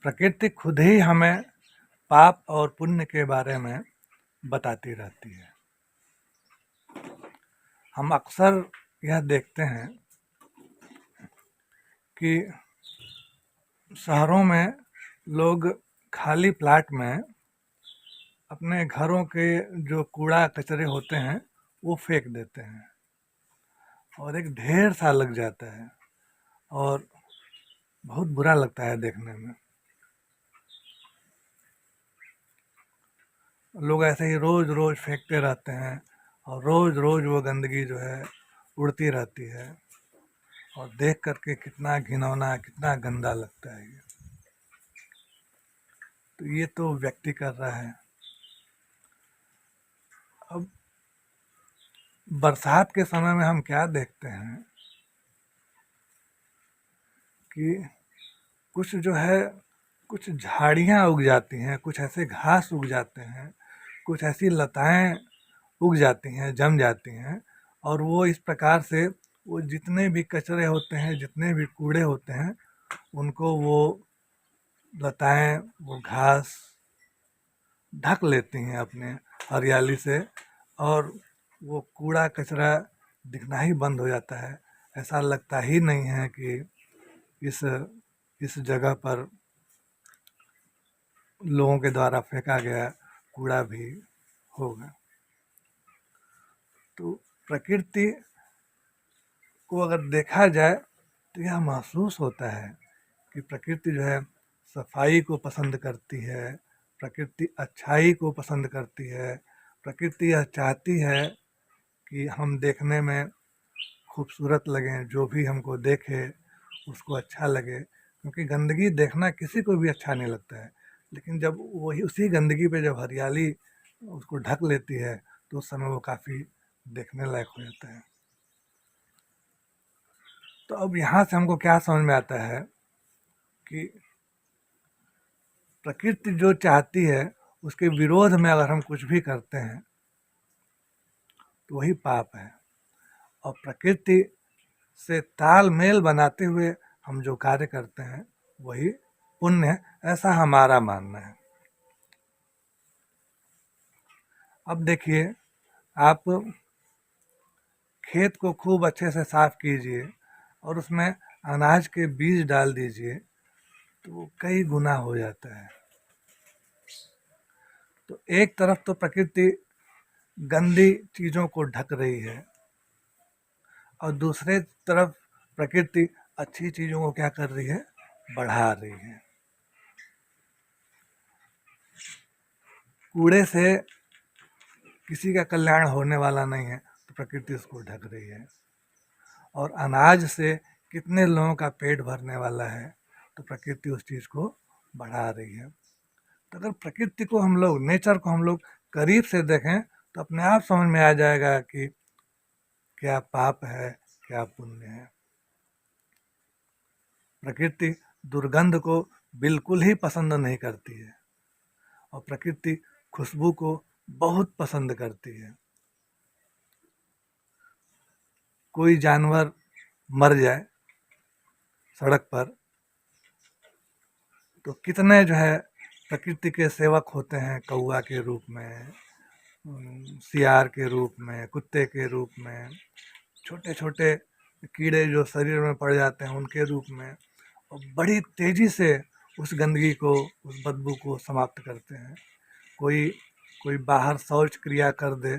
प्रकृति खुद ही हमें पाप और पुण्य के बारे में बताती रहती है। हम अक्सर यह देखते हैं कि शहरों में लोग खाली प्लाट में अपने घरों के जो कूड़ा कचरे होते हैं वो फेंक देते हैं और एक ढेर सा लग जाता है और बहुत बुरा लगता है देखने में। लोग ऐसे ही रोज़ रोज़ फेंकते रहते हैं और रोज़ रोज़ वो गंदगी जो है उड़ती रहती है और देख करके कितना घिनौना कितना गंदा लगता है ये। तो ये तो व्यक्ति कर रहा है। अब बरसात के समय में हम क्या देखते हैं कि कुछ जो है कुछ झाड़ियाँ उग जाती हैं, कुछ ऐसे घास उग जाते हैं, कुछ ऐसी लताएं उग जाती हैं, जम जाती हैं और वो इस प्रकार से वो जितने भी कचरे होते हैं, जितने भी कूड़े होते हैं, उनको वो लताएं, वो घास ढक लेती हैं अपने हरियाली से और वो कूड़ा कचरा दिखना ही बंद हो जाता है। ऐसा लगता ही नहीं है कि इस इस जगह पर लोगों के द्वारा फेंका गया कूड़ा भी होगा। तो प्रकृति को अगर देखा जाए तो यह महसूस होता है कि प्रकृति जो है सफाई को पसंद करती है, प्रकृति अच्छाई को पसंद करती है, प्रकृति यह चाहती है कि हम देखने में खूबसूरत लगें, जो भी हमको देखे उसको अच्छा लगे। क्योंकि गंदगी देखना किसी को भी अच्छा नहीं लगता है, लेकिन जब वही उसी गंदगी पे जब हरियाली उसको ढक लेती है तो उस समय वो काफ़ी देखने लायक हो जाता है। तो अब यहाँ से हमको क्या समझ में आता है कि प्रकृति जो चाहती है उसके विरोध में अगर हम कुछ भी करते हैं तो वही पाप है, और प्रकृति से तालमेल बनाते हुए हम जो कार्य करते हैं वही पुण्य है, ऐसा हमारा मानना है। अब देखिए, आप खेत को खूब अच्छे से साफ कीजिए और उसमें अनाज के बीज डाल दीजिए तो वो कई गुना हो जाता है। तो एक तरफ तो प्रकृति गंदी चीज़ों को ढक रही है और दूसरे तरफ प्रकृति अच्छी चीज़ों को क्या कर रही है, बढ़ा रही है। कूड़े से किसी का कल्याण होने वाला नहीं है तो प्रकृति उसको ढक रही है, और अनाज से कितने लोगों का पेट भरने वाला है तो प्रकृति उस चीज़ को बढ़ा रही है। तो अगर प्रकृति को हम लोग, नेचर को हम लोग करीब से देखें तो अपने आप समझ में आ जाएगा कि क्या पाप है, क्या पुण्य है। प्रकृति दुर्गंध को बिल्कुल ही पसंद नहीं करती है और प्रकृति खुशबू को बहुत पसंद करती है। कोई जानवर मर जाए सड़क पर तो कितने जो है प्रकृति के सेवक होते हैं, कौआ के रूप में, सियार के रूप में, कुत्ते के रूप में, छोटे छोटे कीड़े जो शरीर में पड़ जाते हैं उनके रूप में, और बड़ी तेज़ी से उस गंदगी को, उस बदबू को समाप्त करते हैं। कोई कोई बाहर शौच क्रिया कर दे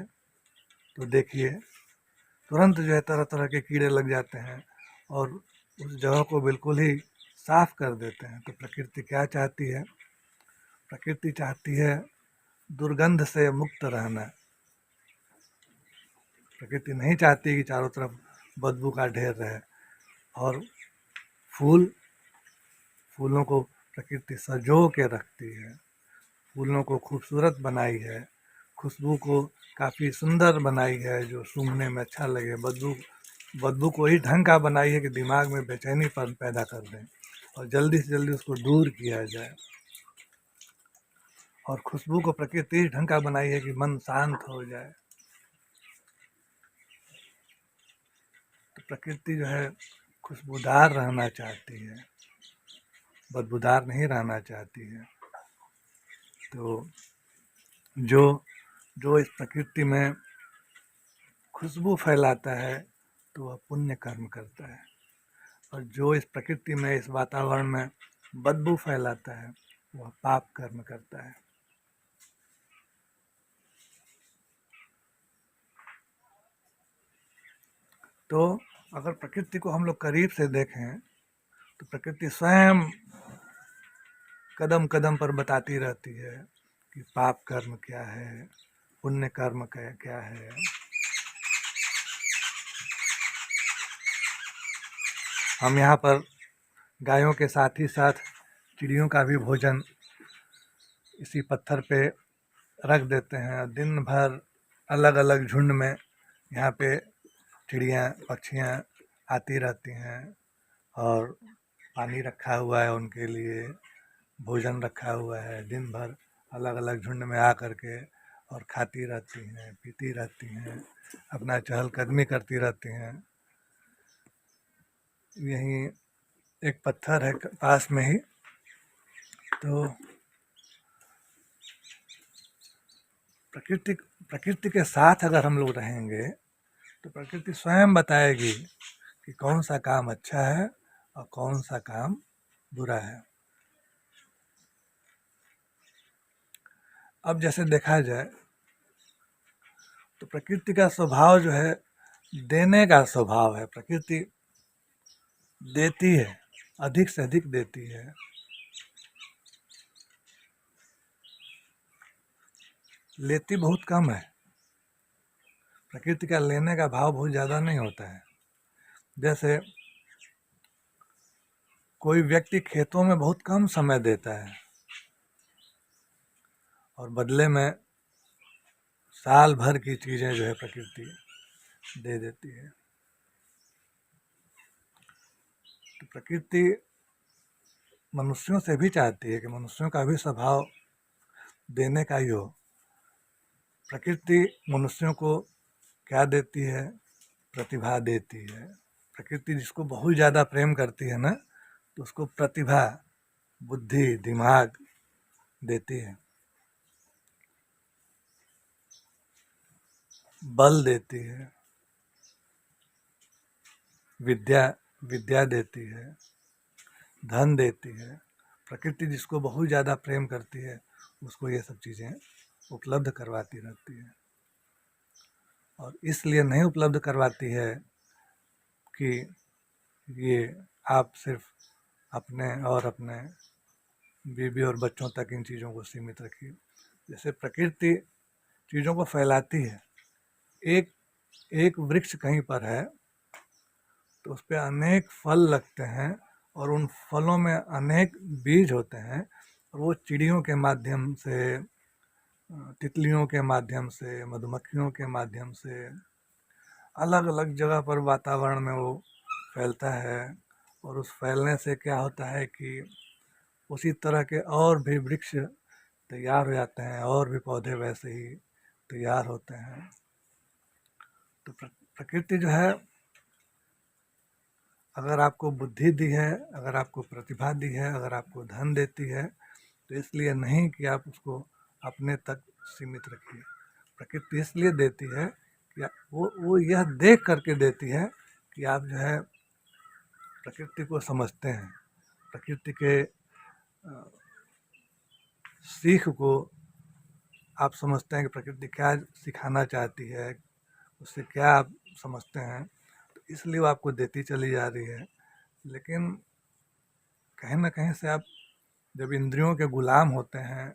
तो देखिए तुरंत जो है तरह तरह के कीड़े लग जाते हैं और उस जगह को बिल्कुल ही साफ कर देते हैं। तो प्रकृति क्या चाहती है? प्रकृति चाहती है दुर्गंध से मुक्त रहना। प्रकृति नहीं चाहती कि चारों तरफ बदबू का ढेर रहे। और फूलों को प्रकृति सजो के रखती है, फूलों को खूबसूरत बनाई है, खुशबू को काफ़ी सुंदर बनाई है जो सूंघने में अच्छा लगे, बदबू को ही ढंग का बनाई है कि दिमाग में बेचैनीपन पैदा कर दें और जल्दी से जल्दी उसको दूर किया जाए। और खुशबू को प्रकृति ढंग का बनाई है कि मन शांत हो जाए। तो प्रकृति जो है खुशबूदार रहना चाहती है। बदबूदार नहीं रहना चाहती है। तो जो जो इस प्रकृति में खुशबू फैलाता है तो वह पुण्य कर्म करता है, और जो इस प्रकृति में, इस वातावरण में बदबू फैलाता है वह पाप कर्म करता है। तो अगर प्रकृति को हम लोग करीब से देखें तो प्रकृति स्वयं कदम कदम पर बताती रहती है कि पाप कर्म क्या है, पुण्य कर्म क्या है। हम यहाँ पर गायों के साथ ही साथ चिड़ियों का भी भोजन इसी पत्थर पे रख देते हैं। दिन भर अलग अलग झुंड में यहाँ पे चिड़ियाँ पक्षियाँ आती रहती हैं, और पानी रखा हुआ है उनके लिए, भोजन रखा हुआ है। दिन भर अलग अलग झुंड में आ कर के और खाती रहती हैं, पीती रहती हैं, अपना चहलकदमी करती रहती हैं। यहीं एक पत्थर है पास में ही, तो प्रकृति के साथ अगर हम लोग रहेंगे तो प्रकृति स्वयं बताएगी कि कौन सा काम अच्छा है और कौन सा काम बुरा है। अब जैसे देखा जाए तो प्रकृति का स्वभाव जो है देने का स्वभाव है। प्रकृति देती है, अधिक से अधिक देती है। लेती बहुत कम है। प्रकृति का लेने का भाव बहुत ज़्यादा नहीं होता है। जैसे कोई व्यक्ति खेतों में बहुत कम समय देता है और बदले में साल भर की चीज़ें जो है प्रकृति दे देती है। तो प्रकृति मनुष्यों से भी चाहती है कि मनुष्यों का भी स्वभाव देने का ही हो। प्रकृति मनुष्यों को क्या देती है? प्रतिभा देती है। प्रकृति जिसको बहुत ज़्यादा प्रेम करती है ना, तो उसको प्रतिभा, बुद्धि, दिमाग देती है, बल देती है, विद्या देती है, धन देती है। प्रकृति जिसको बहुत ज़्यादा प्रेम करती है उसको ये सब चीज़ें उपलब्ध करवाती रहती है। और इसलिए नहीं उपलब्ध करवाती है कि ये आप सिर्फ अपने और अपने बीवी और बच्चों तक इन चीज़ों को सीमित रखिए। जैसे प्रकृति चीज़ों को फैलाती है। एक एक वृक्ष कहीं पर है तो उस पर अनेक फल लगते हैं, और उन फलों में अनेक बीज होते हैं, और वो चिड़ियों के माध्यम से, तितलियों के माध्यम से, मधुमक्खियों के माध्यम से अलग अलग जगह पर वातावरण में वो फैलता है। और उस फैलने से क्या होता है कि उसी तरह के और भी वृक्ष तैयार हो जाते हैं, और भी पौधे वैसे ही तैयार होते हैं। तो प्रकृति जो है, अगर आपको बुद्धि दी है, अगर आपको प्रतिभा दी है, अगर आपको धन देती है, तो इसलिए नहीं कि आप उसको अपने तक सीमित रखिए। प्रकृति इसलिए देती है कि वो यह देख करके देती है कि आप जो है प्रकृति को समझते हैं, प्रकृति के सीख को आप समझते हैं कि प्रकृति क्या सिखाना चाहती है, उससे क्या आप समझते हैं। तो इसलिए वो आपको देती चली जा रही है। लेकिन कहीं ना कहीं से आप जब इंद्रियों के गुलाम होते हैं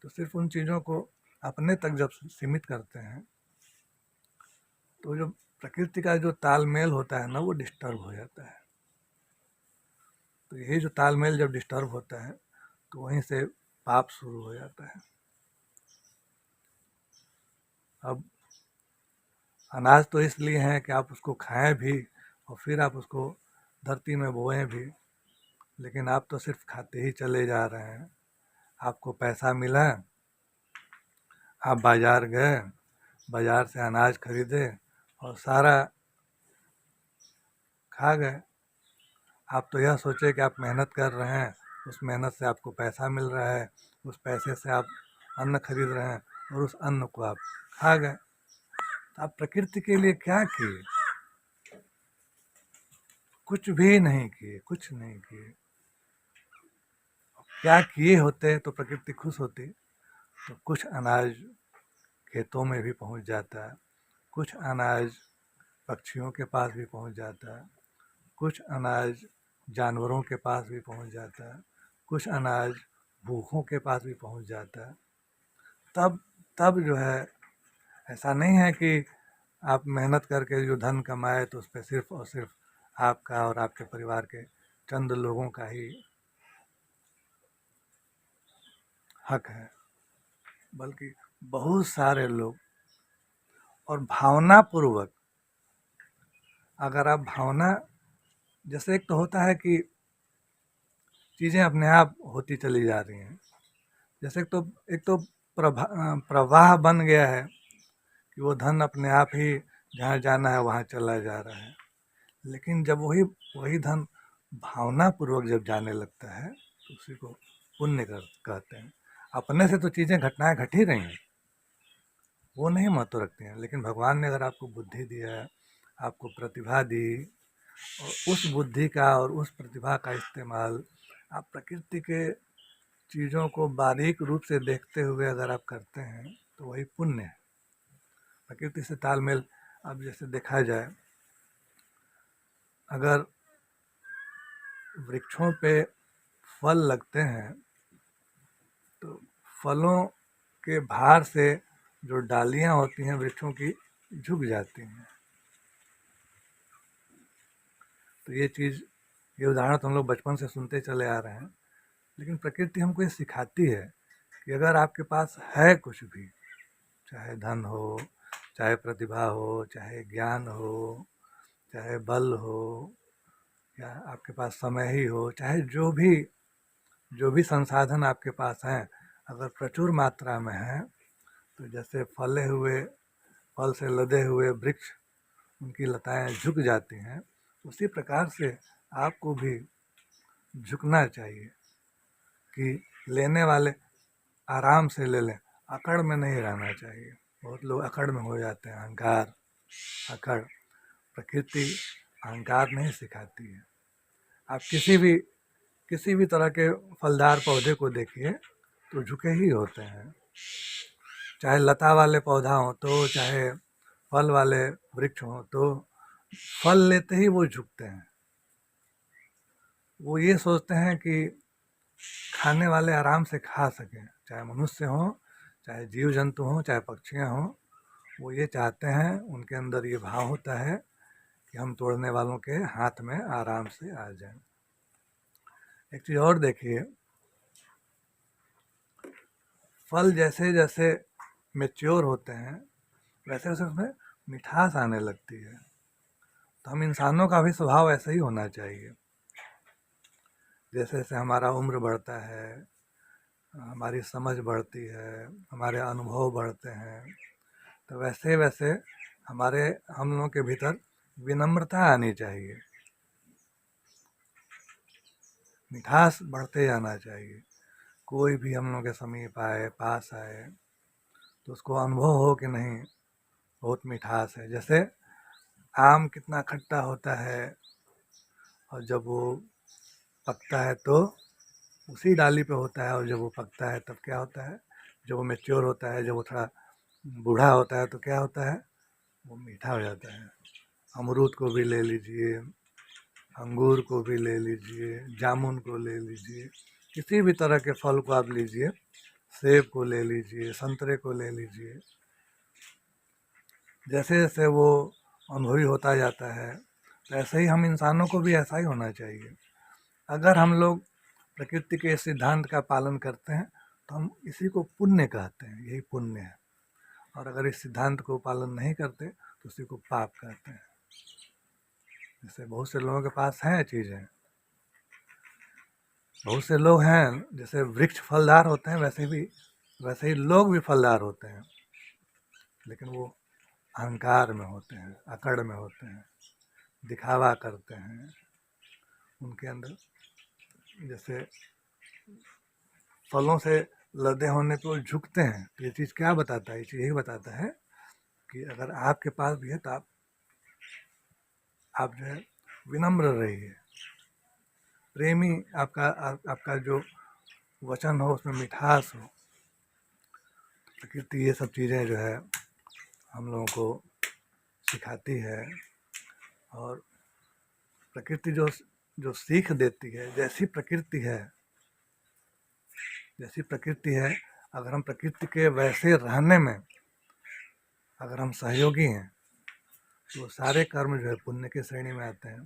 तो सिर्फ उन चीज़ों को अपने तक जब सीमित करते हैं तो जो प्रकृति का जो तालमेल होता है ना, वो डिस्टर्ब हो जाता है। तो यही जो तालमेल जब डिस्टर्ब होता है तो वहीं से पाप शुरू हो जाता है। अब अनाज तो इसलिए है कि आप उसको खाएं भी और फिर आप उसको धरती में बोएं भी, लेकिन आप तो सिर्फ खाते ही चले जा रहे हैं। आपको पैसा मिला, आप बाज़ार गए, बाज़ार से अनाज खरीदे और सारा खा गए। आप तो यह सोचे कि आप मेहनत कर रहे हैं, उस मेहनत से आपको पैसा मिल रहा है, उस पैसे से आप अन्न खरीद रहे हैं और उस अन्न को आप खा गए। तो आप प्रकृति के लिए क्या किए? कुछ भी नहीं किए, कुछ नहीं किए। क्या किए होते तो प्रकृति खुश होती। तो कुछ अनाज खेतों में भी पहुंच जाता है, कुछ अनाज पक्षियों के पास भी पहुंच जाता है, कुछ अनाज जानवरों के पास भी पहुंच जाता है, कुछ अनाज भूखों के पास भी पहुंच जाता है। तब तब जो है, ऐसा नहीं है कि आप मेहनत करके जो धन कमाए तो उस पर सिर्फ और सिर्फ आपका और आपके परिवार के चंद लोगों का ही हक है, बल्कि बहुत सारे लोग। और भावनापूर्वक, अगर आप भावना, जैसे एक तो होता है कि चीज़ें अपने आप होती चली जा रही हैं, जैसे एक तो प्रवाह बन गया है कि वो धन अपने आप ही जहाँ जाना है वहाँ चला जा रहा है। लेकिन जब वही वही धन भावनापूर्वक जब जाने लगता है तो उसी को पुण्य कहते हैं। अपने से तो चीज़ें घटनाएं घट ही रही हैं, वो नहीं महत्व रखती हैं, लेकिन भगवान ने अगर आपको बुद्धि दिया, आपको प्रतिभा दी, और उस बुद्धि का और उस प्रतिभा का इस्तेमाल आप प्रकृति के चीज़ों को बारीक रूप से देखते हुए अगर आप करते हैं तो वही पुण्य है। प्रकृति से तालमेल, अब जैसे देखा जाए, अगर वृक्षों पे फल लगते हैं तो फलों के भार से जो डालियां होती हैं वृक्षों की झुक जाती हैं। तो ये उदाहरण तो हम लोग बचपन से सुनते चले आ रहे हैं, लेकिन प्रकृति हमको ये सिखाती है कि अगर आपके पास है कुछ भी, चाहे धन हो, चाहे प्रतिभा हो, चाहे ज्ञान हो, चाहे बल हो, या आपके पास समय ही हो, चाहे जो भी संसाधन आपके पास हैं, अगर प्रचुर मात्रा में है, तो जैसे फल से लदे हुए वृक्ष, उनकी लताएं झुक जाती हैं, उसी प्रकार से आपको भी झुकना चाहिए कि लेने वाले आराम से ले लें, अकड़ में नहीं रहना चाहिए। बहुत लोग अकड़ में हो जाते हैं, अहंकार, अकड़। प्रकृति अहंकार नहीं सिखाती है। आप किसी भी तरह के फलदार पौधे को देखिए तो झुके ही होते हैं, चाहे लता वाले पौधा हो तो, चाहे फल वाले वृक्ष हो तो, फल लेते ही वो झुकते हैं। वो ये सोचते हैं कि खाने वाले आराम से खा सकें, चाहे मनुष्य हो, चाहे जीव जंतु हों, चाहे पक्षियाँ हों। वो ये चाहते हैं, उनके अंदर ये भाव होता है कि हम तोड़ने वालों के हाथ में आराम से आ जाएं। एक चीज़ और देखिए, फल जैसे जैसे मेच्योर होते हैं वैसे वैसे उसमें मिठास आने लगती है। तो हम इंसानों का भी स्वभाव ऐसा ही होना चाहिए। जैसे जैसे हमारा उम्र बढ़ता है, हमारी समझ बढ़ती है, हमारे अनुभव बढ़ते हैं, तो वैसे वैसे हम लोगों के भीतर विनम्रता आनी चाहिए, मिठास बढ़ते जाना चाहिए। कोई भी हम लोग के समीप आए, पास आए, तो उसको अनुभव हो कि नहीं, बहुत मिठास है। जैसे आम कितना खट्टा होता है, और जब वो पकता है तो उसी डाली पे होता है, और जब वो पकता है तब क्या होता है, जब वो मैच्योर होता है, जब वो थोड़ा बूढ़ा होता है तो क्या होता है, वो मीठा हो जाता है। अमरूद को भी ले लीजिए, अंगूर को भी ले लीजिए, जामुन को ले लीजिए, किसी भी तरह के फल को आप लीजिए, सेब को ले लीजिए, संतरे को ले लीजिए, जैसे जैसे वो अनुभवी होता जाता है, तो ऐसे ही हम इंसानों को भी ऐसा ही होना चाहिए। अगर हम लोग प्रकृति के इस सिद्धांत का पालन करते हैं तो हम इसी को पुण्य कहते हैं, यही पुण्य है। और अगर इस सिद्धांत को पालन नहीं करते तो उसी को पाप कहते हैं। जैसे बहुत से लोगों के पास हैं चीज़ें, बहुत से लोग हैं, जैसे वृक्ष फलदार होते हैं वैसे ही लोग भी फलदार होते हैं, लेकिन वो अहंकार में होते हैं, अकड़ में होते हैं, दिखावा करते हैं। उनके अंदर जैसे फलों से लदे होने पे वो झुकते हैं। तो ये चीज़ क्या बताता है? ये चीज़ यही बताता है कि अगर आपके पास भी है तो आप जो है विनम्र रहिए, प्रेमी, आपका जो वचन हो उसमें मिठास हो। प्रकृति ये सब चीज़ें जो है हम लोगों को सिखाती है। और प्रकृति जो जो सीख देती है, जैसी प्रकृति है, अगर हम प्रकृति के वैसे रहने में अगर हम सहयोगी हैं तो वो सारे कर्म जो है पुण्य की श्रेणी में आते हैं।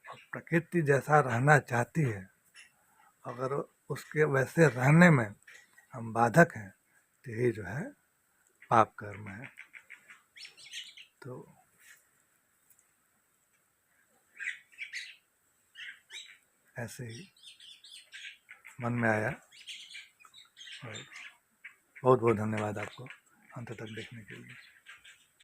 और प्रकृति जैसा रहना चाहती है, अगर उसके वैसे रहने में हम बाधक हैं तो यही जो है पाप कर्म है। तो ऐसे ही मन में आया। और बहुत बहुत धन्यवाद आपको अंत तक देखने के लिए।